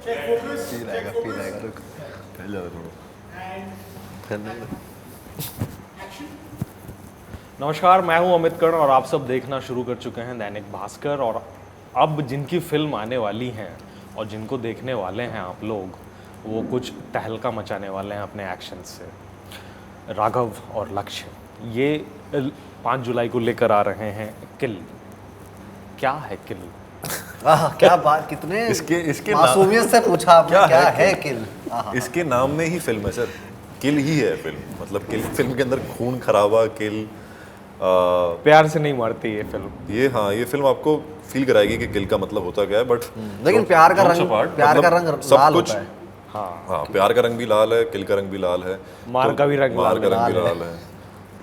Feel आएगा रुक पहले ज़्यादा थोड़ा नमस्कार, मैं हूं अमित कर्ण और आप सब देखना शुरू कर चुके हैं दैनिक भास्कर। और अब जिनकी फिल्म आने वाली हैं और जिनको देखने वाले हैं आप लोग, वो कुछ तहलका मचाने वाले हैं अपने एक्शन से। राघव और लक्ष्य ये 5 जुलाई को लेकर आ रहे हैं किल। क्या है किल? क्या बात, कितने इसके मासूमियत से पूछा आपने, क्या है किल? इसके नाम में ही फिल्म है सर, किल ही है फिल्म। मतलब किल फिल्म के अंदर खून खराबा, किल प्यार से नहीं मारती ये फिल्म। ये फिल्म आपको फील कराएगी कि किल का मतलब होता क्या है। बट लेकिन प्यार का रंग लाल होता है। हाँ, प्यार का रंग भी लाल है, किल का रंग भी लाल है, मार का भी रंग लाल है।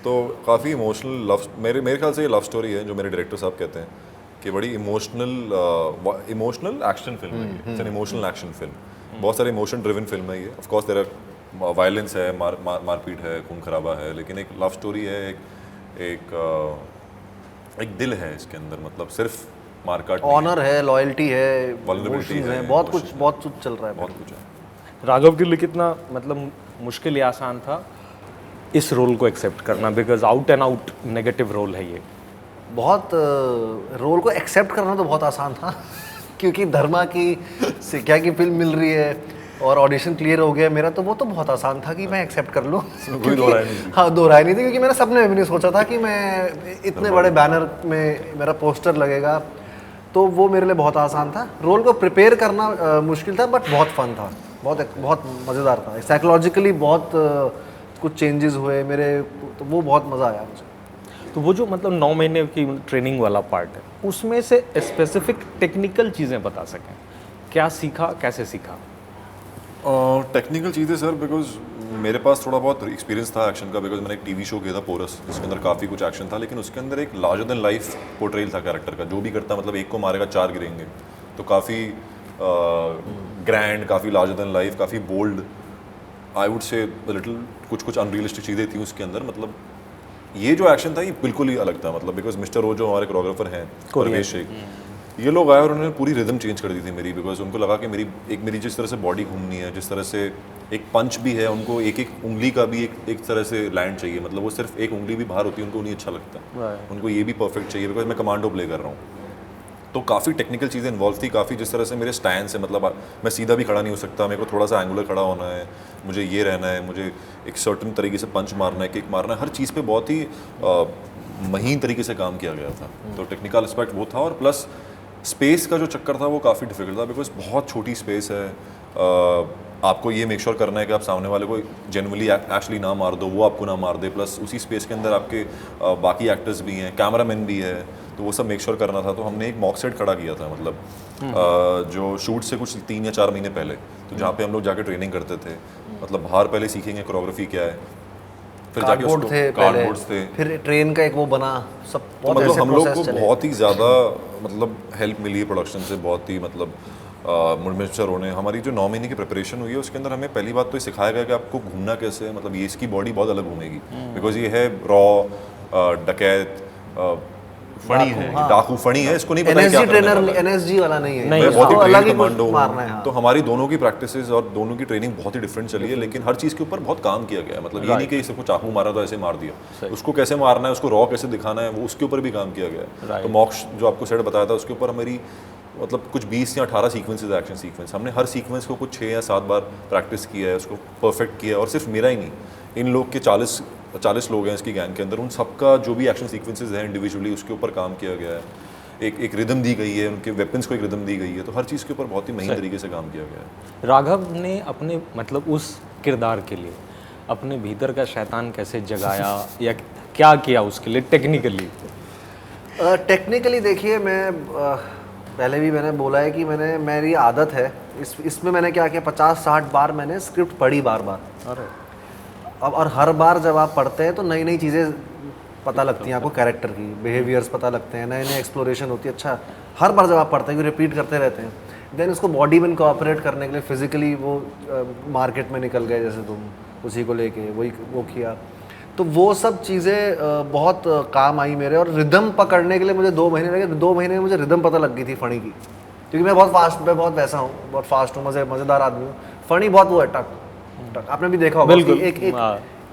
तो काफ़ी इमोशनल लव, मेरे ख्याल से ये लव स्टोरी है, जो मेरे डायरेक्टर साहब कहते हैं कि बड़ी इमोशनल एक्शन फिल्म है। It's an emotional action film, बहुत सारे इमोशन ड्रिवन फिल्म है ये। Of course there are violence है, मारपीट है, खून खराबा है, लेकिन एक लव स्टोरी है, एक दिल है इसके अंदर। मतलब सिर्फ मारकाट, ऑनर है, लॉयल्टी है, वल्नरेबिलिटी है, बहुत कुछ चल रहा है। बहुत कुछ है। राघव के लिए कितना मतलब मुश्किल या आसान था इस रोल को एक्सेप्ट करना? Because out and out negative role है ये। बहुत रोल को एक्सेप्ट करना तो बहुत आसान था क्योंकि धर्मा की सिक्या की फिल्म मिल रही है और ऑडिशन क्लियर हो गया मेरा, तो वो तो बहुत आसान था कि मैं एक्सेप्ट कर लूँ। कोई दो राय नहीं। हाँ, दो राय नहीं थी, क्योंकि मैंने सपने में भी नहीं सोचा था कि मैं इतने बड़े बैनर में मेरा पोस्टर लगेगा। तो वो मेरे लिए बहुत आसान था। रोल को प्रिपेयर करना मुश्किल था, बट बहुत फन था, बहुत मज़ेदार था। साइकोलॉजिकली बहुत कुछ चेंजेस हुए मेरे, तो वो बहुत मज़ा आया मुझे। तो वो जो मतलब 9 महीने की ट्रेनिंग वाला पार्ट है, उसमें से स्पेसिफिक टेक्निकल चीज़ें बता सकें, क्या सीखा, कैसे सीखा? टेक्निकल चीज़ें सर, बिकॉज मेरे पास थोड़ा बहुत एक्सपीरियंस था एक्शन का। बिकॉज मैंने एक टीवी शो किया था पोरस, जिसके अंदर काफ़ी कुछ एक्शन था, लेकिन उसके अंदर एक लार्जर देन लाइफ पोर्ट्रेल था कैरेक्टर का। जो भी करता, मतलब एक को मारेगा 4 गिरेंगे, तो काफ़ी ग्रैंड, काफ़ी लार्जर देन लाइफ, काफ़ी bold, I would say little कुछ अनरियलिस्टिक चीज़ें थी उसके अंदर। मतलब ये जो एक्शन था ये बिल्कुल ही अलग था। मतलब बिकॉज मिस्टर रो जो हमारे कोरियोग्राफर हैं, परवेश शेख, ये लोग आए और उन्होंने पूरी रिदम चेंज कर दी थी मेरी। बिकॉज उनको लगा कि मेरी जिस तरह से बॉडी घूमनी है, जिस तरह से एक पंच भी है, उनको एक उंगली का भी एक तरह से लैंड चाहिए। मतलब वो सिर्फ एक उंगली भी बाहर होती है उनको नहीं अच्छा लगता, उनको ये भी परफेक्ट चाहिए। बिकॉज मैं कमांडो प्ले कर रहा हूँ, तो काफ़ी टेक्निकल चीज़ें इन्वॉल्व थी। काफ़ी जिस तरह से मेरे स्टैंड से, मतलब मैं सीधा भी खड़ा नहीं हो सकता, मेरे को थोड़ा सा एंगुलर खड़ा होना है, मुझे ये रहना है, मुझे एक सर्टन तरीके से पंच मारना है, किक मारना है, हर चीज़ पे बहुत ही महीन तरीके से काम किया गया था। तो टेक्निकल एस्पेक्ट वो था। और प्लस स्पेस का जो चक्कर था वो काफ़ी डिफिकल्ट था, बिकॉज बहुत छोटी स्पेस है। आपको ये मेक श्योर करना है कि आप सामने वाले को जेनुअली एक्चुअली ना मार दो, वो आपको ना मार दे। प्लस उसी स्पेस के अंदर आपके बाकी एक्टर्स भी हैं, कैमरामैन भी है, तो वो सब मेक श्योर करना था। तो हमने एक मॉक सेट खड़ा किया था, मतलब जो शूट से कुछ 3 या 4 महीने पहले, तो जहाँ पे हम लोग जाके ट्रेनिंग करते थे। मतलब बाहर पहले सीखेंगे कोरियोग्राफी क्या है, फिर जाके उसको कार्डबोर्ड्स थे, फिर ट्रेन का एक वो बना सब। तो मतलब हम लोग को बहुत ही ज़्यादा मतलब हेल्प मिली है प्रोडक्शन से, बहुत ही मतलब मिस्टर रो ने हमारी जो 9 महीने की प्रिपरेशन हुई है उसके अंदर हमें पहली बात तो ये सिखाया गया कि आपको घूमना कैसे है। मतलब ये इसकी बॉडी बहुत अलग घूमेगी, बिकॉज ये है रॉ, डकैत, फणी है, डाकू फणी है, इसको नहीं पता क्या करना है। एनएसजी वाला नहीं है, मैं बहुत ही ट्रेन कमांडो हूं। तो हमारी दोनों की प्रैक्टिसेस और दोनों की ट्रेनिंग बहुत ही डिफरेंट चली है, लेकिन हर चीज़ के ऊपर बहुत काम किया गया है। मतलब ये नहीं कि इसको चाकू मारा तो ऐसे मार दिया, उसको कैसे मारना है, उसको रॉ कैसे दिखाना है, वो उसके ऊपर भी काम किया गया है। तो मॉक्स जो आपको सेट बताया था उसके ऊपर हमारी मतलब कुछ 20 या 18 सीक्वेंसेस, एक्शन सीक्वेंस, हमने हर सीक्वेंस को कुछ 6 या 7 बार प्रैक्टिस किया है, उसको परफेक्ट किया है। और सिर्फ मेरा ही नहीं, इन लोग के 40 लोग हैं इसकी गैंग के अंदर, उन सबका जो भी एक्शन सीक्वेंसेस हैं इंडिविजुअली उसके ऊपर काम किया गया है। एक रिदम दी गई है, उनके वेपन्स को एक रिदम दी गई है, तो हर चीज़ के ऊपर बहुत ही महीन तरीके से काम किया गया है। राघव ने अपने मतलब उस किरदार के लिए अपने भीतर का शैतान कैसे जगाया या क्या किया उसके लिए टेक्निकली? टेक्निकली देखिए, मैं पहले भी मैंने बोला है कि मेरी आदत है इसमें मैंने क्या किया, 50-60 बार मैंने स्क्रिप्ट पढ़ी बार। अरे अब और हर बार जब आप पढ़ते हैं तो नई नई चीज़ें पता लगती हैं आपको, कैरेक्टर की बिहेवियर्स पता लगते हैं, नए एक्सप्लोरेशन होती है। अच्छा, हर बार जब आप पढ़ते हैं, रिपीट करते रहते हैं, देन उसको बॉडी में कोऑपरेट करने के लिए फिजिकली वो मार्केट में निकल गए, जैसे तुम उसी को लेके वो किया, तो वो सब चीज़ें बहुत काम आई मेरे। और रिदम पकड़ने के लिए मुझे 2 महीने लगे। 2 महीने में मुझे रिदम पता लग गई थी फणी की, क्योंकि मैं बहुत वैसा हूँ, बहुत फास्ट हूँ, मज़ेदार आदमी हूँ। फनी बहुत वो है, टक टक, आपने भी देखा होगा, बिल्कुल,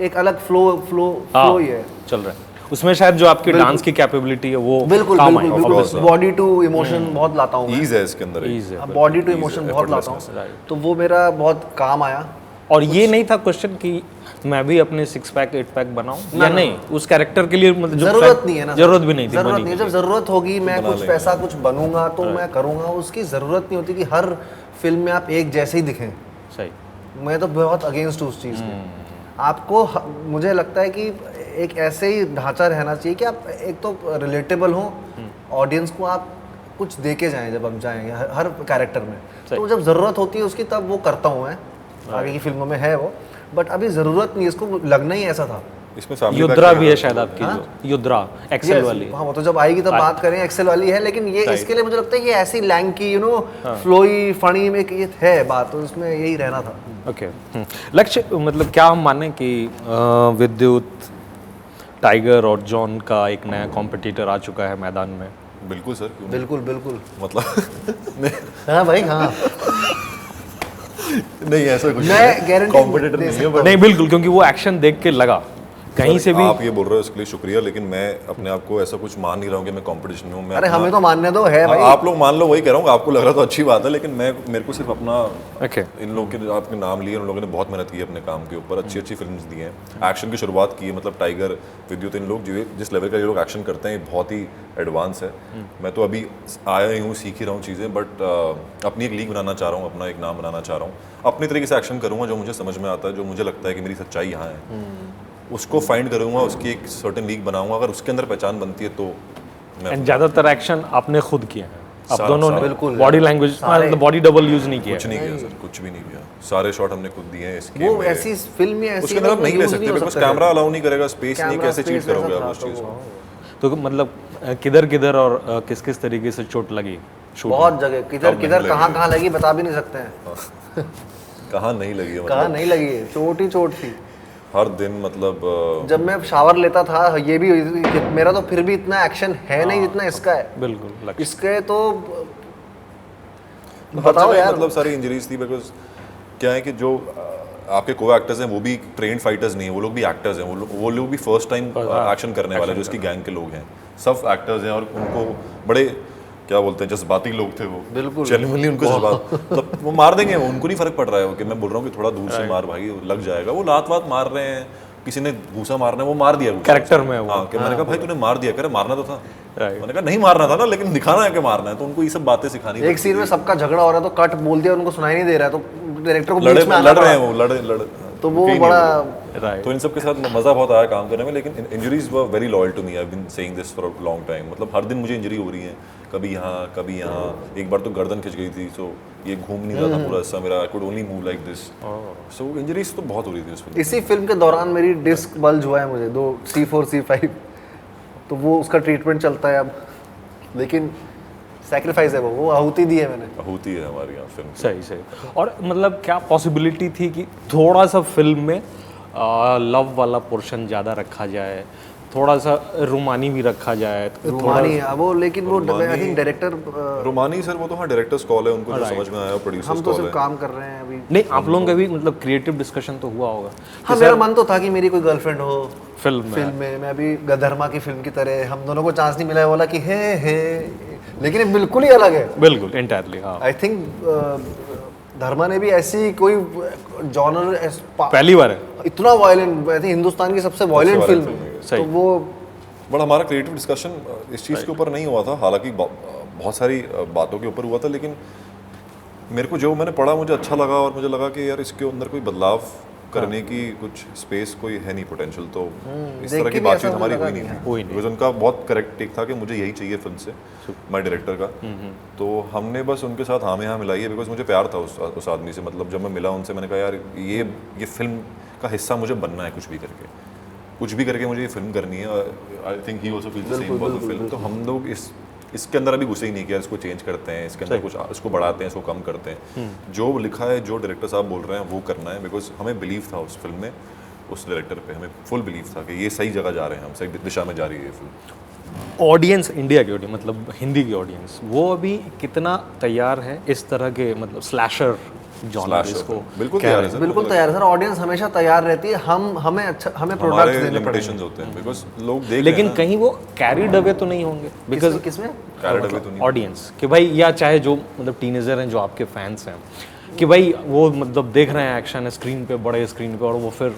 एक अलग फ्लो ही है चल रहा है उसमें। शायद जो आपकी डांस की कैपेबिलिटी है वो बिल्कुल काम आए, बिल्कुल, बॉडी टू इमोशन बहुत लाता हूँ मैं, ईज है इसके अंदर, Ease है, बॉडी टू इमोशन बहुत लाता हूँ, तो वो मेरा बहुत काम आया। और ये नहीं था क्वेश्चन कि मैं भी अपने 6 पैक 8 पैक बनाऊं या नहीं, उस कैरेक्टर के लिए मतलब जरूरत नहीं है ना, जरूरत भी नहीं थी, जरूरत नहीं, जब जरूरत होगी मैं कुछ पैसा कुछ बनूंगा तो मैं करूंगा, उसकी जरूरत नहीं होती कि हर फिल्म में आप एक जैसे ही दिखें। सही, मैं तो बहुत अगेंस्ट हूँ उस चीज़ के। आपको मुझे लगता है कि एक ऐसे ही ढांचा रहना चाहिए कि आप एक तो रिलेटेबल हो, ऑडियंस को आप कुछ दे के जाएं जब हम जाएंगे हर कैरेक्टर में, तो जब ज़रूरत होती है उसकी तब वो करता हूँ मैं, आगे की फिल्मों में है वो, बट अभी ज़रूरत नहीं, इसको लगना ही ऐसा था। इसमें फैमिली युद्रा भी है शायद आपकी, जो युद्रा एक्सेल वाली। हाँ, वो तो जब आएगी तब बात करें, एक्सेल वाली है, लेकिन ये इसके लिए मुझे लगता है ये ऐसी लैंकी फ्लोई फनी में ये है बात, तो इसमें यही रहना था। ओके, लक्ष्य मतलब क्या हम माने कि विद्युत, टाइगर और जॉन का एक नया कॉम्पिटिटर आ चुका है मैदान में? बिल्कुल सर, क्यों नहीं? बिल्कुल मतलब हाँ भाई, हाँ नहीं ऐसा कुछ मैं गारंटी कॉम्पिटिटर नहीं है, but नहीं बिल्कुल, क्योंकि वो एक्शन देख के लगा कहीं से भी। आप ये बोल रहे हो इसके लिए शुक्रिया, लेकिन मैं अपने आप को ऐसा कुछ मान नहीं रहा हूँ कि मैं कंपटीशन में हूँ। मैं अरे हमें तो मानने दो, है भाई, आप लोग मान लो, वही कह रहा हूँ, आपको लग रहा तो अच्छी बात है, लेकिन मेरे को सिर्फ अपना ओके, इन लोगों के आपके नाम लिए, उन लोगों ने बहुत मेहनत की है अपने काम के ऊपर, अच्छी फिल्म्स दी हैं, एक्शन की शुरुआत की है, मतलब टाइगर, विद्युत, इन लोग जिस लेवल का ये लोग एक्शन करते हैं बहुत ही एडवांस है। मैं तो अभी आया ही हूँ, सीख ही रहा हूँ चीज़ें, बट अपनी एक लीग बनाना चाह रहा हूँ, अपना एक नाम बनाना चाह रहा हूँ, अपनी तरीके से एक्शन करूँगा जो मुझे समझ में आता है, जो मुझे लगता है कि मेरी सच्चाई यहाँ है, उसको फाइंड करूँगा, उसकी एक सर्टेन लीग बनाऊँगा, अगर उसके अंदर पहचान बनती है तो मैं। एंड ज़्यादातर एक्शन आपने खुद किए हैं, आप दोनों ने बिल्कुल, body language, body double use नहीं किया? कुछ नहीं किया सर, कुछ भी नहीं किया, सारे शॉट हमने खुद दिए हैं इसके। वो ऐसी फिल्म में ऐसी उसके अंदर आप नहीं ले सकते, बिकॉज कैमरा अलाउ नहीं करेगा, स्पेस नहीं, कैसे चीट करोगे आप उस चीज़ को? तो मतलब किधर किधर और किस किस तरीके से चोट लगी? बहुत जगह, किधर कहाँ लगी बता भी नहीं सकते हैं। कहाँ नहीं लगी है, कहाँ नहीं लगी है, चोट ही चोट थी हर दिन, मतलब जब मैं शावर लेता था, ये भी मेरा तो फिर भी इतना एक्शन है नहीं जितना इसका है। बिल्कुल, इसके तो बताओ यार, मतलब सारी इंजरीज थी, बिकॉज क्या है कि जो आपके को एक्टर्स हैं वो भी ट्रेंड फाइटर्स नहीं है, वो लोग भी एक्टर्स हैं, वो लोग भी फर्स्ट टाइम एक्शन करने वाले जो इसकी गैंग के लोग हैं, सब एक्टर्स हैं, और उनको बड़े क्या बोलते हैं जज्बाती लोग थे वो, बिल्कुल जेन्युइनली उनको जज्बात, मतलब वो मार देंगे, उनको नहीं फर्क पड़ रहा है कि मैं बोल रहा हूँ कि थोड़ा दूर से मार भाई, लग जाएगा, वो लात वात मार रहे हैं, किसी ने घूसा मारना है, वो मार दिया कैरेक्टर में वो। हाँ, कि मैंने कहा भाई तूने मार दिया, करे मारना तो था, मैंने कहा नहीं मारना था ना, लेकिन दिखाना है कि मारना है, तो उनको ये सब बातें सिखानी। एक सीन में सबका झगड़ा हो रहा है तो कट बोल दिया, उनको सुनाई नहीं दे रहा है, तो डायरेक्टर को लड़ रहे हैं वो, लड़ तो वो बड़ा, तो इन सब के साथ मज़ा बहुत आया काम करने में, लेकिन injuries were very loyal to me, I have been saying this for a long time, मतलब हर दिन मुझे इंजरी हो रही है, कभी यहाँ, एक बार तो गर्दन खिंच गई थी, सो ये घूम नहीं रहा था पूरा हिस्सा मेरा, I could only move like this, so injuries तो बहुत हो रही थी उस फिल्म। इसी फिल्म के दौरान मेरी डिस्क बल्ज हुआ है मुझे, 2 C4 C5, तो वो उसका ट्रीटमेंट चलता है अब, लेकिन सैक्रिफाइस है वो आहुति दी है मैंने, आहुति है हमारी यहाँ फिल्म। सही। और मतलब क्या पॉसिबिलिटी थी कि थोड़ा सा फिल्म में लव वाला पोर्शन ज़्यादा रखा जाए, थोड़ा सा रोमानी भी रखा जाए? रोमानी वो, लेकिन वो आई थिंक डायरेक्टर रोमानी सर, वो तो हाँ डायरेक्टर्स कॉल है, उनको जो समझ में आया, प्रोड्यूसर्स हम तो कॉल सिर्फ है। काम कर रहे हैं अभी। नहीं, आप लोगों का भी मतलब क्रिएटिव डिस्कशन तो हुआ होगा? हाँ, मेरा मन तो था कि मेरी कोई गर्लफ्रेंड हो फिल्म में, मैं अभी गधर्मा की फिल्म की तरह, हम दोनों को चांस नहीं मिला, बोला कि है, लेकिन ये बिल्कुल ही अलग है, बिल्कुल एंटायरली। हाँ, आई थिंक धर्मा ने भी ऐसी कोई जॉनर पहली बार है इतना वायलेंट, आई थिंक हिंदुस्तान की सबसे वायलेंट फिल्म है, तो वो बट हमारा क्रिएटिव डिस्कशन इस चीज़ के ऊपर नहीं हुआ था, हालांकि बहुत सारी बातों के ऊपर हुआ था, लेकिन मेरे को जो मैंने पढ़ा मुझे अच्छा लगा, और मुझे लगा कि यार इसके अंदर कोई बदलाव करने की कुछ स्पेस कोई है नहीं, पोटेंशियल, तो इस तरह की बातचीत हमारी हुई नहीं थी, बिकॉज उनका बहुत करेक्ट टेक था कि मुझे यही चाहिए फिल्म से, माय डायरेक्टर का, तो हमने बस उनके साथ हाँ में हाँ मिलाई है, बिकॉज मुझे प्यार था उस आदमी से, मतलब जब मैं मिला उनसे मैंने कहा यार ये फिल्म का हिस्सा मुझे बनना है, कुछ भी करके मुझे ये फिल्म करनी है, I think he also feels the same about the film, तो हम लोग इसके अंदर अभी घुसे ही नहीं किया, इसको चेंज करते हैं, इसके अंदर कुछ इसको बढ़ाते हैं, इसको कम करते हैं, जो लिखा है, जो डायरेक्टर साहब बोल रहे हैं वो करना है, बिकॉज हमें बिलीव था उस फिल्म में, उस डायरेक्टर पे हमें फुल बिलीव था कि ये सही जगह जा रहे हैं, हम सही दिशा में जा रही है ये फिल्म। ऑडियंस, इंडिया की ऑडियंस मतलब हिंदी की ऑडियंस, वो अभी कितना तैयार है इस तरह के मतलब स्लैशर जॉनर इसको? बिल्कुल तैयार है सर, बिल्कुल तैयार है सर, ऑडियंस हमेशा तैयार रहती है, हमें हमारे प्रोडक्ट देने लिमिटेशंस होते हैं बिकॉज लोग देख लेकिन कहीं वो कैरिड अवे तो नहीं होंगे बिकॉज किसमें कैरेट अवे तो नहीं ऑडियंस कि भाई, या चाहे जो मतलब टीनेजर हैं जो आपके फैंस हैं, कि भाई वो मतलब देख रहे हैं एक्शन स्क्रीन पे, बड़े स्क्रीन पे, और वो फिर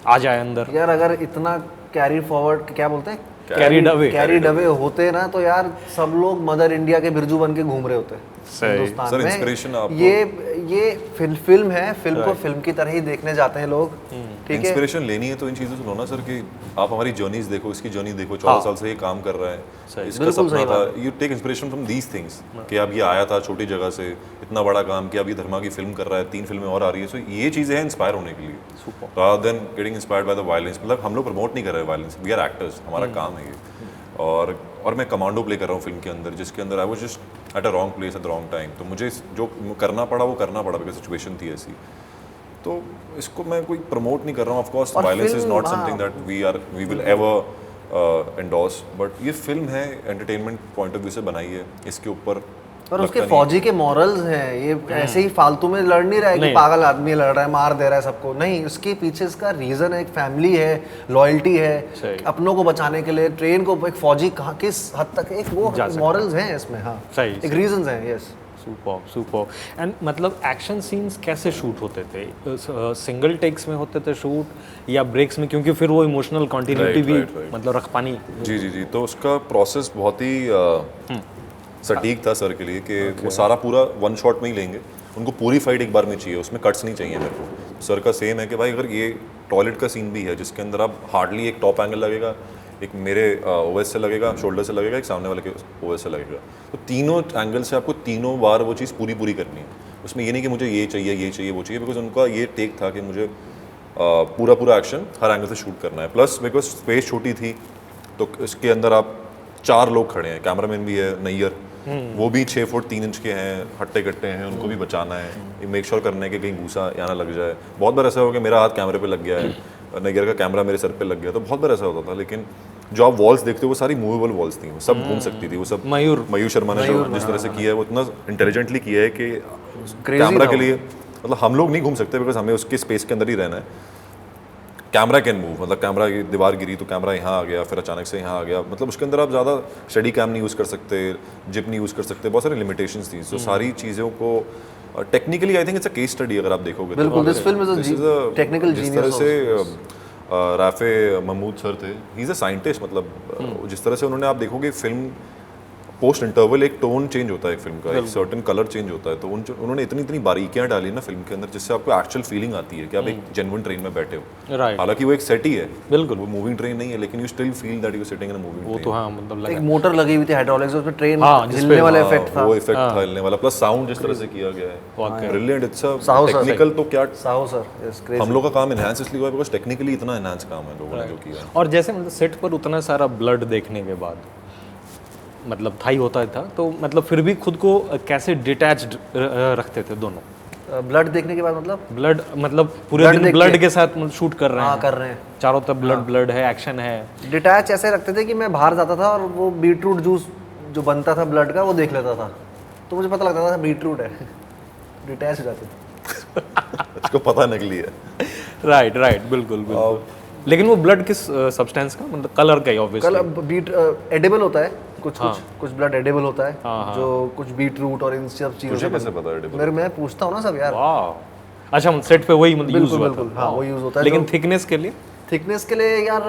आ जाए अंदर। यार अगर इतना कैरी फॉरवर्ड, क्या बोलते हैं, कैरिड अवे होते ना तो यार सब लोग मदर इंडिया के बिरजू बन के घूम रहे होते हिंदुस्तान सर, में। इंस्पिरेशन आपको ये फिल्म है, फिल्म को फिल्म की तरह ही देखने जाते हैं लोग, ठीक है। इंस्पिरेशन लेनी है तो इन चीज़ों से लो ना सर, कि आप हमारी जर्नीज देखो, इसकी जर्नी देखो, 14 साल से ये काम कर रहा है, इसका सपना था, you take inspiration from these things, कि अब ये आया था छोटी जगह से, इतना बड़ा काम किया, अब ये धर्मा की फिल्म कर रहा है, 3 फिल्में और आ रही है, सो ये चीज़ें हैं इंस्पायर होने के लिए, rather than getting inspired by the violence. मतलब हम लोग प्रमोट नहीं कर रहे वायलेंस, वी आर एक्टर्स, हमारा काम है ये। और मैं कमांडो प्ले कर रहा हूँ फिल्म के अंदर, जिसके अंदर I was just at a wrong place at the wrong time, तो मुझे जो करना पड़ा वो करना पड़ा बिकॉज सिचुएशन थी ऐसी। तो इसको मैं कोई प्रमोट नहीं कर रहा हूँ, of course violence is not something that we will ever endorse, but ये फिल्म है, एंटरटेनमेंट पॉइंट ऑफ व्यू से बनाई है, इसके ऊपर पर उसके फौजी के मॉरल्स हैं, ये ऐसे ही फालतू में लड़ नहीं रहा है कि पागल आदमी लड़ रहा है, मार दे रहा है सबको, नहीं, उसके पीछे इसका रीजन है, एक फैमिली है, लॉयल्टी है, अपनों को बचाने के लिए ट्रेन को एक फौजी कहाँ किस हद तक, एक वो मॉरल्स हैं इसमें, हाँ एक रीजंस हैं, यस। सुपर। एंड मतलब एक्शन सीन्स कैसे शूट होते थे? सिंगल टेक्स में होते थे शूट या ब्रेक्स में, क्योंकि फिर वो इमोशनल कंटिन्यूटी भी मतलब रख पानी? जी, तो उसका प्रोसेस बहुत ही सटीक था सर के लिए, कि वो सारा पूरा वन शॉट में ही लेंगे, उनको पूरी फाइट एक बार में चाहिए, उसमें कट्स नहीं चाहिए मेरे को। सर का सेम है कि भाई अगर ये टॉयलेट का सीन भी है जिसके अंदर आप हार्डली एक टॉप एंगल लगेगा, एक मेरे ओएस से लगेगा, शोल्डर से लगेगा, एक सामने वाले के ओएस से लगेगा, तो तीनों एंगल से आपको तीनों बार वो चीज़ पूरी करनी है। उसमें ये नहीं कि मुझे ये चाहिए वो चाहिए, बिकॉज उनका ये टेक था कि मुझे पूरा एक्शन हर एंगल से शूट करना है। प्लस बिकॉज स्पेस छोटी थी तो इसके अंदर आप 4 लोग खड़े हैं, कैमरामैन भी है नैयर, वो भी 6 फुट 3 इंच के हैं, हट्टे कट्टे हैं, उनको भी बचाना है, मेक श्योर करना है कि कहीं घूसा या ना लग जाए। बहुत बार ऐसा हो कि मेरा हाथ कैमरे पे लग गया है, नैयर का कैमरा मेरे सर पे लग गया, तो बहुत बार ऐसा होता था। लेकिन जो आप वॉल्स देखते हो वो सारी मूवेबल वॉल्स थी, वो सब घूम सकती थी, वो सब मयूर शर्मा ने जो जिस तरह से किया है वो इतना इंटेलिजेंटली किया है कि कैमरा के लिए, मतलब हम लोग नहीं घूम सकते बिकॉज हमें उसके स्पेस के अंदर ही रहना है। कैमरा कैन मूव, मतलब कैमरा की दीवार गिरी तो कैमरा यहाँ आ गया, फिर अचानक से यहाँ आ गया, मतलब उसके अंदर आप ज़्यादा स्टडी कैम नहीं यूज़ कर सकते, जिप नहीं यूज़ कर सकते, बहुत सारी लिमिटेशंस थी। तो सारी चीज़ों को technically I think it's a case study अगर आप देखोगे तो। बिल्कुल, this film is a technical genius. जिस तरह से राफे महमूद सर थे, ही इज़ अ साइंटिस्ट, मतलब जिस तरह से उन्होंने, आप देखोगे फिल्म पोस्ट इंटरवल एक टोन चेंज होता है एक फिल्म का, एक सर्टेन कलर चेंज होता है, तो उन्होंने इतनी बारीकियां डाली ना फिल्म के अंदर जिससे आपको एक्चुअल फीलिंग आती है कि आप एक जेन्युइन ट्रेन में बैठे हो। हालांकि वो एक सेट ही है, बिल्कुल वो मूविंग ट्रेन नहीं है, लेकिन you still feel that you sitting in a moving train. वो तो हाँ, मतलब लगा एक मोटर लगी हुई थी हाइड्रोलिक्स, उसमें ट्रेन हिलने वाला इफेक्ट था, वो इफेक्ट था हिलने वाला, प्लस साउंड जिस तरह से किया गया है, ब्रिलियंट। इट्स अ टेक्निकल, तो क्या साहो सर, यस, क्रेजी। हम लोग का काम एनहांस इसलिए हुआ बिकॉज़ टेक्निकली इतना एनहांस काम है लोगों ने जो किया। और जैसे मतलब सेट पर उतना सारा ब्लड देखने के बाद मतलब था ही होता था, तो मतलब फिर भी खुद को कैसे डिटैच्ड रखते थे दोनों? ब्लड देखने के बाद ब्लड मतलब पूरे दिन ब्लड के साथ शूट कर रहे हैं? हाँ, कर रहे हैं, चारों तरफ ब्लड है, एक्शन है। डिटैच ऐसे रखते थे कि मैं बाहर जाता था और वो बीटरूट जूस जो बनता था ब्लड का वो देख लेता था, तो मुझे पता लगता था बीटरूट है। डिटैच हो जाते थे। इसको पता निकली है। राइट, बिल्कुल। लेकिन वो ब्लड किस सब्सटेंस का, मतलब कलर का ही ऑब्वियसली? कलर बीट एडिबल होता है, कुछ ब्लड एडिबल होता है, जो कुछ बीट रूट और इन सब चीजों से। कैसे पता है एडिबल? मैं पूछता हूँ ना सब यार। अच्छा, सेट पे वही मतलब यूज हुआ था? हाँ, वो यूज होता है। लेकिन थिकनेस के लिए? थिकनेस के लिए यार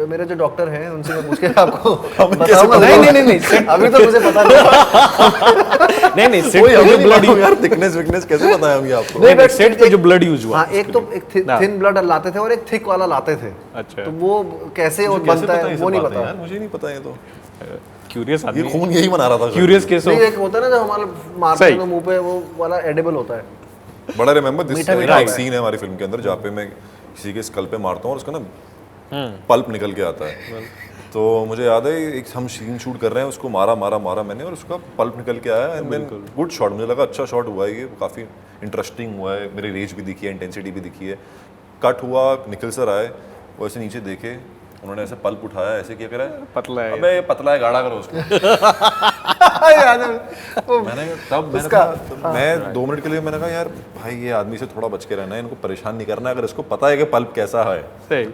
मेरे जो डॉक्टर हैं उनसे मैं पूछ के आपको बताऊंगा। नहीं अभी तो मुझे पता नहीं। नहीं सेट पे जो ब्लड यार थिकनेस कैसे बताया हम ये आपको? नहीं, सेट पे जो ब्लड यूज हुआ, हाँ, एक तो एक थिन ब्लड लाते थे और एक थिक वाला लाते थे। अच्छा, तो वो कैसे बनता है वो नहीं पता यार, मुझे नहीं पता है। तो क्यूरियस आदमी, ये खून यही बना रहा था। क्यूरियस केस नहीं, एक होता है ना जो हमारे मारते हैं मुंह पे, वो वाला एडिबल होता है। बड़ा रिमेंबर दिस सीन है हमारी फिल्म के अंदर जहाँ पे मैं किसी के स्कल पे मारता हूँ और उसका ना पल्प निकल के आता है। तो मुझे याद है एक हम सीन शूट कर रहे हैं, उसको मारा मैंने और उसका पल्प निकल के आया, एंड देन गुड शॉट, मुझे लगा अच्छा शॉट हुआ है, ये काफ़ी इंटरेस्टिंग हुआ है, मेरी रेंज भी दिखी है, इंटेंसिटी भी दिखी है। कट हुआ, निखिल सर आए, वो ऐसे नीचे देखे, उन्होंने ऐसे पल्प उठाया, ऐसे किया, कह रहा है पतला है अबे ये पतला है, गाढ़ा करो उसको। याद है वो मैं 2 मिनट के लिए मैंने कहा यार भाई ये आदमी से थोड़ा बच के रहना है, इनको परेशान नहीं करना है, अगर इसको पता है कि पल्प कैसा है, सही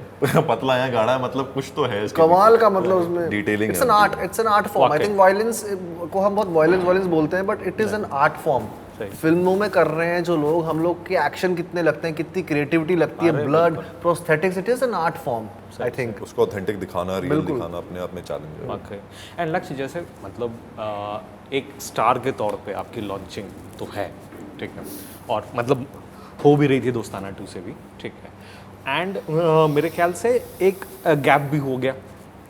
पतला है गाढ़ा है, मतलब कुछ तो है इसके कमाल का, मतलब उसमें detailing it's an art form. I think violence को हम बहुत वायलेंस बोलते हैं, but it is an art form. फिल्मों में कर रहे हैं जो लोग, हम लोग के एक्शन कितने लगते हैं, कितनी क्रिएटिविटी लगती है, blood, prosthetics, it is an art form. I think उसको ऑथेंटिक दिखाना, रियल दिखाना अपने आप में चैलेंज है। ओके। एंड लक्ष्य, जैसे मतलब एक स्टार के तौर पे आपकी लॉन्चिंग तो है, ठीक है, और मतलब हो भी रही थी दोस्ताना 2 से भी, ठीक है, एंड मेरे ख्याल से एक गैप भी हो गया,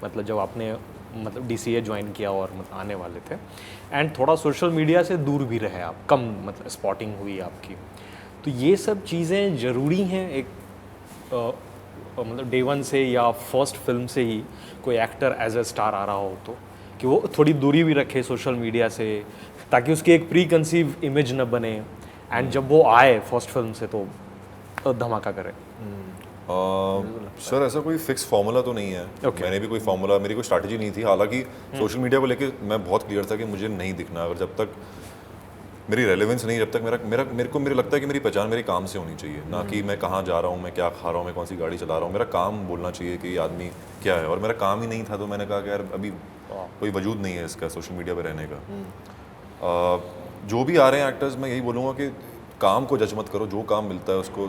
मतलब जब आपने मतलब DCA ज्वाइन किया और मतलब आने वाले थे, एंड थोड़ा सोशल मीडिया से दूर भी रहे आप, कम मतलब स्पॉटिंग हुई आपकी, तो ये सब चीज़ें ज़रूरी हैं एक मतलब डे 1 से या फर्स्ट फिल्म से ही कोई एक्टर एज ए स्टार आ रहा हो तो, कि वो थोड़ी दूरी भी रखे सोशल मीडिया से, ताकि उसकी एक प्री कंसीव इमेज न बने, एंड जब वो आए फर्स्ट फिल्म से तो धमाका करे। सर ऐसा कोई फिक्स फार्मूला तो नहीं है। मैंने भी कोई फार्मूला, मेरी कोई स्ट्रैटेजी नहीं थी। हालांकि सोशल मीडिया को लेके मैं बहुत क्लियर था कि मुझे नहीं दिखना, अगर जब तक मेरी रेलेवेंस नहीं, जब तक मेरे लगता है कि मेरी पहचान मेरे काम से होनी चाहिए, ना कि मैं कहाँ जा रहा हूँ, मैं क्या खा रहा हूँ, मैं कौन सी गाड़ी चला रहा हूँ। मेरा काम बोलना चाहिए कि ये आदमी क्या है, और मेरा काम ही नहीं था, तो मैंने कहा कि यार अभी कोई वजूद नहीं है इसका सोशल मीडिया पर रहने का। जो भी आ रहे हैं एक्टर्स, मैं यही बोलूँगा कि काम को जज मत करो, जो काम मिलता है उसको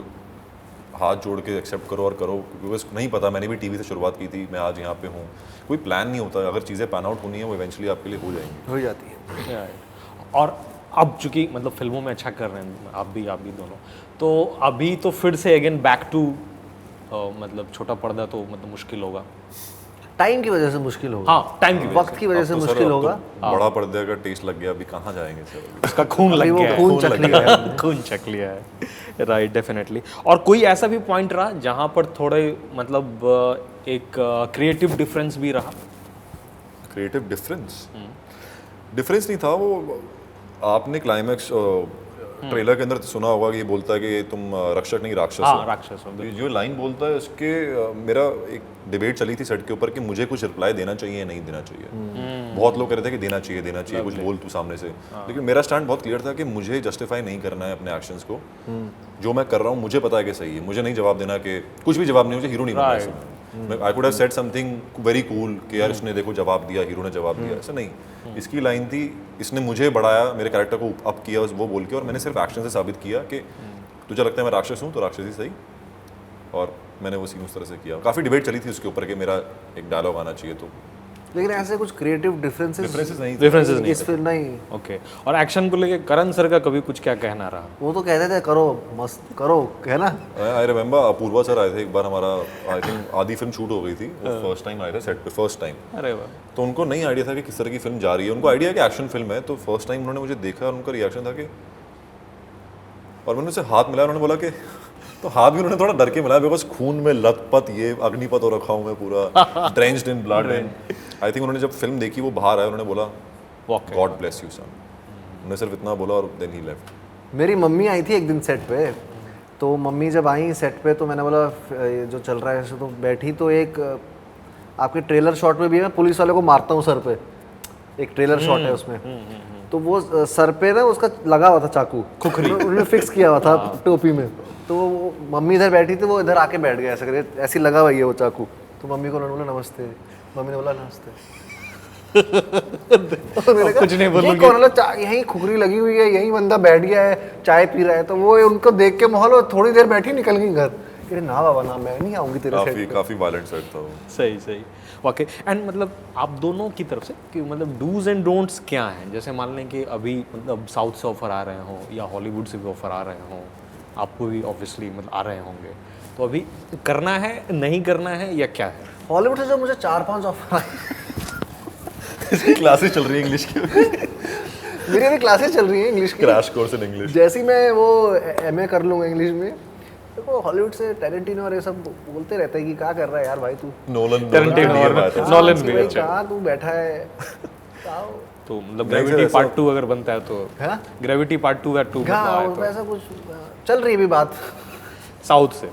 हाथ जोड़ के एक्सेप्ट करो और करो, क्योंकि नहीं पता, मैंने भी टीवी से शुरुआत की थी, मैं आज यहाँ पे हूँ, कोई प्लान नहीं होता, अगर चीज़ें पैन आउट होनी है वो इवेंचुअली आपके लिए हो जाएंगी, हो जाती है। और अब चूंकि मतलब फिल्मों में अच्छा कर रहे हैं आप भी दोनों, तो अभी तो फिर से अगेन बैक टू मतलब छोटा पर्दा तो मतलब मुश्किल होगा, टाइम की वजह से मुश्किल होगा। हाँ, टाइम की वक्त की वजह से मुश्किल होगा। बड़ा पर्दे का टेस्ट लग गया, अभी कहाँ जाएंगे सर, उसका खून लग गया है, खून चख लिया है। खून चख लिया है, राइट, डेफिनेटली। और कोई ऐसा भी पॉइंट रहा जहाँ पर थोड़े मतलब एक क्रिएटिव डिफरेंस भी रहा? क्रिएटिव डिफरेंस नहीं था, वो आपने क्लाइमैक्स ट्रेलर के अंदर सुना होगा कि ये बोलता है कि तुम रक्षक नहीं राक्षस हो। राक्षस हो। जो लाइन बोलता है उसके मेरा एक डिबेट चली थी सेट के ऊपर कि मुझे कुछ रिप्लाई देना चाहिए या नहीं देना चाहिए। बहुत लोग कह रहे थे कि देना चाहिए, कुछ बोल तू सामने से, लेकिन मेरा स्टैंड बहुत क्लियर था कि मुझे जस्टिफाई नहीं करना है अपने एक्शंस को। जो मैं कर रहा हूँ मुझे पता है कि सही है, मुझे नहीं जवाब देना कि कुछ भी जवाब नहीं, मुझे हीरो नहीं बनना है। I could have said something very cool कि यार इसने देखो जवाब दिया, हीरो ने जवाब दिया, ऐसा नहीं। इसकी लाइन थी, इसने मुझे बढ़ाया, मेरे कैरेक्टर को अप किया वो बोल के, और मैंने सिर्फ एक्शन से साबित किया कि तुझे लगता है मैं राक्षस हूँ तो राक्षस ही सही, और मैंने वो सीन उस तरह से किया। काफ़ी डिबेट चली थी उसके ऊपर कि मेरा एक डायलॉग आना चाहिए, तो लेकिन ऐसे कुछ क्रिएटिव डिफरेंसेस नहीं इस फिल्म नहीं। ओके। और एक्शन को लेके करण सर का कभी कुछ क्या कहना रहा? वो तो कहते थे करो मस्त करो, है ना। आई रिमेम्बर अपूर्वा सर आए थे एक बार, हमारा आई थिंक आधी फिल्म शूट हो गई थी, वो फर्स्ट टाइम आए थे सेट पे, फर्स्ट टाइम। अरे वाह। तो उनको नहीं आइडिया था कि किस तरह की फिल्म जा रही है, उनको आइडिया है कि एक्शन फिल्म है, तो फर्स्ट टाइम उन्होंने मुझे देखा और उनका रिएक्शन था कि, और मैंने उनसे हाथ मिलाया, उन्होंने बोला कि, तो हाथ भी उन्होंने थोड़ा डर के मिलाया, बिकॉज खून में लथपथ, ये अग्निपथ हो रखा हूँ मैं पूरा, drenched in blood. I think उन्होंने जब फिल्म देखी, वो बाहर आए, उन्होंने बोला गॉड ब्लेस यू सन, उन्होंने सिर्फ इतना बोला और देन ही लेफ्ट। मेरी मम्मी आई थी एक दिन सेट पे, तो मम्मी जब आई सेट पे तो मैंने बोला ये जो चल रहा है ऐसे, तो बैठी, तो एक आपके ट्रेलर शॉट में भी मैं पुलिस वाले को मारता हूँ सर पे, एक ट्रेलर शॉट है उसमें, तो वो सर पे ना उसका लगा हुआ था चाकू, खुखरी उन्होंने फिक्स किया हुआ था टोपी में, तो वो मम्मी इधर बैठी थी, वो इधर आके बैठ गया ऐसा करके, ऐसी लगा हुआ है वो चाकू, तो मम्मी को उन्होंने बोला नमस्ते, मम्मी ने बोला नमस्ते। तो मैंने कहा, कुछ नहीं बोलूंगी, यहीं खुखरी लगी हुई है, यहीं बंदा बैठ गया है, चाय पी रहा है, तो वो उनको देख के माहौल, थोड़ी देर बैठी निकल गई घर, कि ना बाबा ना, मैं नहीं आऊंगी तेरे सेट पे। काफी वायलेंट सेट था वो। सही वाकई। एंड मतलब आप दोनों की तरफ से कि मतलब डूज एंड डोंट्स क्या हैं? जैसे मान लें कि अभी मतलब साउथ से ऑफर आ रहे हों या हॉलीवुड से भी ऑफर आ रहे हों, आपको भी ऑब्वियसली मतलब आ रहे होंगे, तो अभी करना है नहीं करना है या क्या है? हॉलीवुड से जो मुझे 4-5 ऑफर आए, क्लासेस चल रही है इंग्लिश की, मेरी अभी क्लासेस चल रही है इंग्लिश की, क्रैश कोर्स इन इंग्लिश। जैसे ही मैं वो MA कर लूँगा इंग्लिश में, देखो हॉलीवुड से टैरेंटिनो और ये सब बोलते रहते हैं कि क्या कर रहा है यार भाई तू, नोलन भी कहाँ तू बैठा है। तो मतलब ग्रेविटी पार्ट 2 अगर बनता है तो ग्रेविटी पार्ट 2 या 2 ऐसा कुछ चल रही है भी बात साउथ से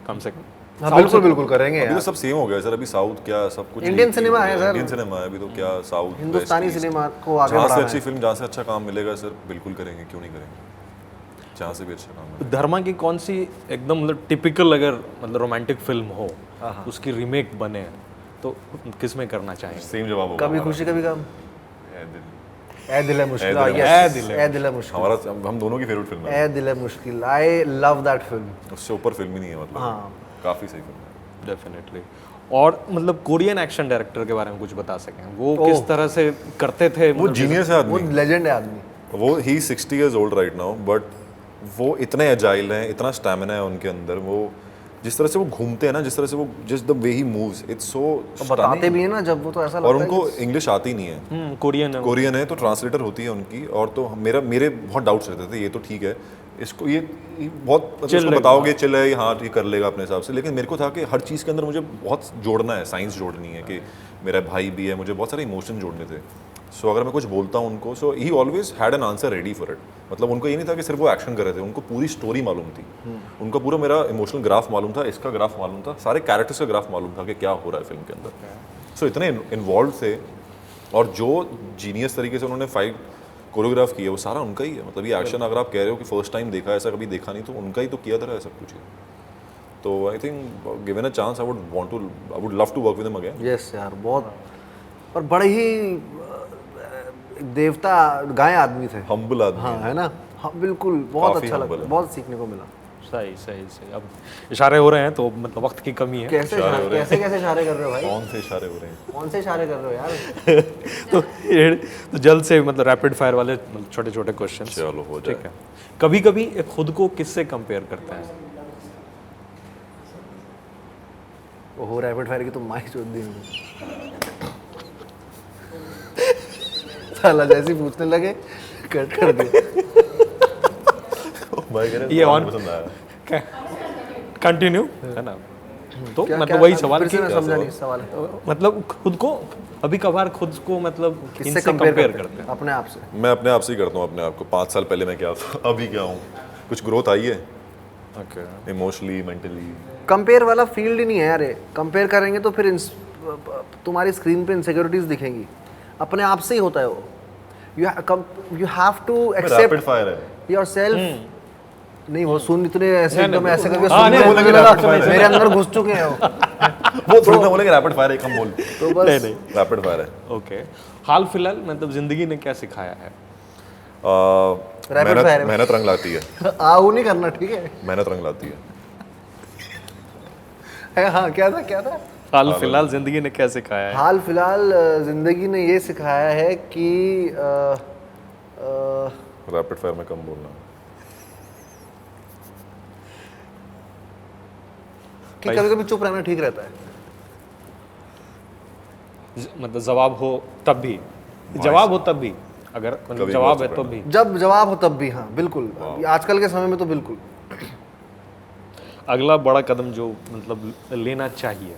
कम से कम। हाँ बिल्कुल बिल्कुल करेंगे अभी तो यार। सब सेम हो गया सर, अभी साउथ क्या सब कुछ इंडियन सिनेमा है सर। इंडियन सिनेमा है अभी तो क्या साउथ हिंदुस्तानी सिनेमा को आगे जहाँ से बढ़ाना अच्छी है। फिल्म, जहाँ से अच्छा काम मिलेगा सर बिल्कुल करेंगे, क्यों नहीं करेंगे, जहाँ से भी अच्छा काम मिलेगा। धर्मा की कौन सी एकदम मतलब टिपिकल अगर मतलब रोमांटिक फिल्म हो उसकी रीमेक बने तो किस में करना चाहेंगे? सेम जवाब होगा कभी खुशी कभी गम, ए दिल। ए दिल है मुश्किल, ए दिल है yes, मुश्किल। ए दिल है मुश्किल, हमारा हम दोनों की फेवरेट फिल्म है, ए दिल है मुश्किल, आई लव दैट फिल्म। उससे ऊपर फिल्म ही नहीं है, मतलब हाँ। काफी सही फिल्म है। डेफिनेटली। और मतलब कोरियन एक्शन डायरेक्टर के बारे में कुछ बता सकें, वो किस तरह से करते थे? वो जीनियस है वो आदमी, लेजेंड है आदमी। वो ही 60 years old right now, but वो इतने एजाइल हैं, इतना स्टैमिना है उनके अंदर, वो जिस तरह से वो घूमते हैं ना, जिस तरह से वो just the way he moves, it's so बताते भी है ना जब वो, तो ऐसा और लगता है उनको इंग्लिश आती नहीं है, कोरियन है वो। कोरियन है तो ट्रांसलेटर होती है उनकी, और तो मेरे बहुत डाउट्स रहते थे, ये तो ठीक है इसको ये बहुत मतलब इसको बताओगे चिल है, हाँ ठीक कर लेगा अपने हिसाब से, लेकिन मेरे को था कि हर चीज़ के अंदर मुझे बहुत जोड़ना है, साइंस जोड़नी है कि मेरा भाई भी है, मुझे बहुत सारे इमोशन जोड़ने थे। सो अगर मैं कुछ बोलता हूँ उनको, so he always had an answer ready for it, मतलब उनको ये नहीं था कि सिर्फ वो एक्शन कर रहे थे, उनको पूरी स्टोरी मालूम थी, उनका पूरा मेरा इमोशनल ग्राफ मालूम था, इसका ग्राफ मालूम था, सारे कैरेक्टर्स का ग्राफ मालूम था कि क्या हो रहा है फिल्म के अंदर। सो इतने इन्वॉल्व थे, और जो जीनियस तरीके से उन्होंने फाइट कोरियोग्राफ की है वो सारा उनका ही है, मतलब ये एक्शन अगर आप कह रहे हो कि फर्स्ट टाइम देखा, ऐसा कभी देखा नहीं, तो उनका ही तो किया था सब कुछ। तो I think given a chance I would love to work with him again. Yes यार, बहुत, और बड़े ही देवता गाय आदमी थे। हम्बल आदमी हाँ है ना, हाँ बिल्कुल, बहुत काफी अच्छा humble लगा, है। बहुत सीखने को मिला। सही सही सही। अब इशारे हो रहे हैं तो मतलब वक्त की कमी है। कैसे कैसे इशारे कर रहे हो भाई? कौन से इशारे हो रहे हैं? कौन से इशारे कर रहे हो यार? तो जल्द से मतलब रैपिड फायर वाले छोटे छोटे क्वेश्चन। चलो हो जाए। ठीक है। कभी कभी खुद को किससे कंपेयर करते हैं? ओहो, रैपिड फायर की तो माइक चोद दी मैंने। साला जैसे ही पूछने लगे कट कर दिया। भाई कह रहे ये ऑन पसंद आया। कंटिन्यू है ना, तो क्या- मतलब क्या- वही सवाल फिर कि से मैं समझा नहीं सवाल। मतलब खुद को अभी कभार खुद को मतलब किससे इनसे कंपेयर कंपेयर करते करते हैं? अपने आप से। मैं अपने आप से ही करता हूँ अपने आप को, 5 साल पहले मैं क्या था, अभी क्या हूँ, कुछ ग्रोथ आई है हैं। ओके। Emotionally, mentally. कंपेयर वाला फील्ड ही नहीं है यार, कंपेयर करेंगे तो फिर तुम्हारी स्क्रीन पे इनसिक्योरिटीज दिखेंगी, अपने आप से ही होता है वो। You have to rapid accept fire है। योरसेल्फ। नहीं वो सुन इतने ऐसे एकदम ऐसे करके हाँ, सुनने नहीं, मुझे बोलेंगे लगा rapid fire है। मेरे अंदर घुस चुके हैं वो। वो थोड़ी ना बोलेंगे रैपिड फायर है, हम बोल तो बस नहीं नहीं। रैपिड फायर है। ओके। हाल फिलहाल मतलब जिंदगी ने क्या सिखाया है? Rapid fire है। मेहनत रंग लाती है, आओ नहीं करना, ठीक है? मेहनत रंग लाती है। हाँ क्या था? हाल फिलहाल जिंदगी ने क्या सिखाया है? हाल फिलहाल जिंदगी ने ये सिखाया है कि रैपिड फायर में कम बोलना। कि कभी कभी चुप रहना ठीक रहता है। मतलब जवाब हो तब भी, जवाब हो तब भी, अगर मतलब कभी जवाब बहुत है तो भी। जब जवाब हो तब भी, हाँ बिल्कुल। आजकल के समय में तो बिल्कुल। अगला बड़ा कदम जो मतलब लेना चाहिए।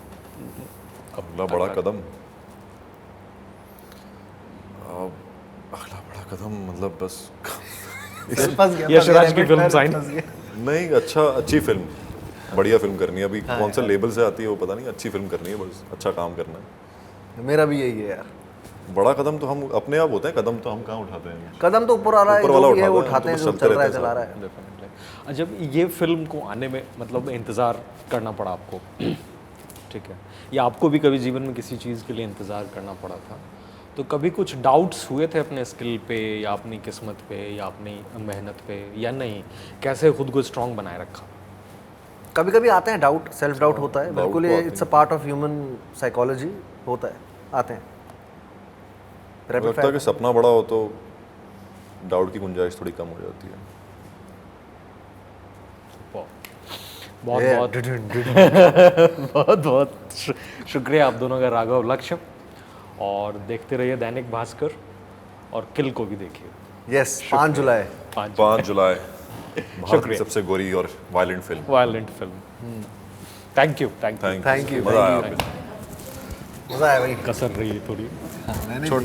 अगला बड़ा कदम, अगला बड़ा कदम मतलब बस फंस गया, यशराज की फिल्म साइन। नहीं, अच्छी फिल्म, बढ़िया फिल्म करनी है। अभी कौन सा लेबल से आती है वो पता नहीं, अच्छी फिल्म करनी है, बस अच्छा काम करना है। मेरा भी यही है यार। बड़ा कदम तो हम अपने आप होते हैं, कदम तो हम कहाँ उठाते हैं। कदम तो ऊपर वाला है, ऊपर वाला जो भी है वो उठाता है, उठाते हैं, तो जो बस चल रहा है चलते चला रहते रहा है। डेफिनेटली। जब ये फिल्म को आने में मतलब इंतज़ार करना पड़ा आपको, ठीक है, या आपको भी कभी जीवन में किसी चीज़ के लिए इंतज़ार करना पड़ा था, तो कभी कुछ डाउट्स हुए थे अपने स्किल पे या अपनी किस्मत पे या अपनी मेहनत पे, या नहीं? कैसे खुद को स्ट्रांग बनाए रखा? कभी कभी आते हैं डाउट, सेल्फ डाउट होता है, Doubt बिल्कुल तो ये आते it's a part of human psychology, होता है, आते हैं। रैपिड लगता है फायर कि सपना बड़ा हो तो डाउट की गुंजाइश थोड़ी कम हो जाती है। बहुत बहुत बहुत बहुत शुक्रिया आप दोनों का, राघव, लक्ष्य, और देखते रहिए दैनिक भास्कर, और किल को भी देखिए। यस, 5 जुलाई। 5 जुलाई भारत की सबसे गोरी और violent film. Violent film. Thank you. Thank you, मजा आया मजा आया भाई। कसर रही है थोड़ी। मैंने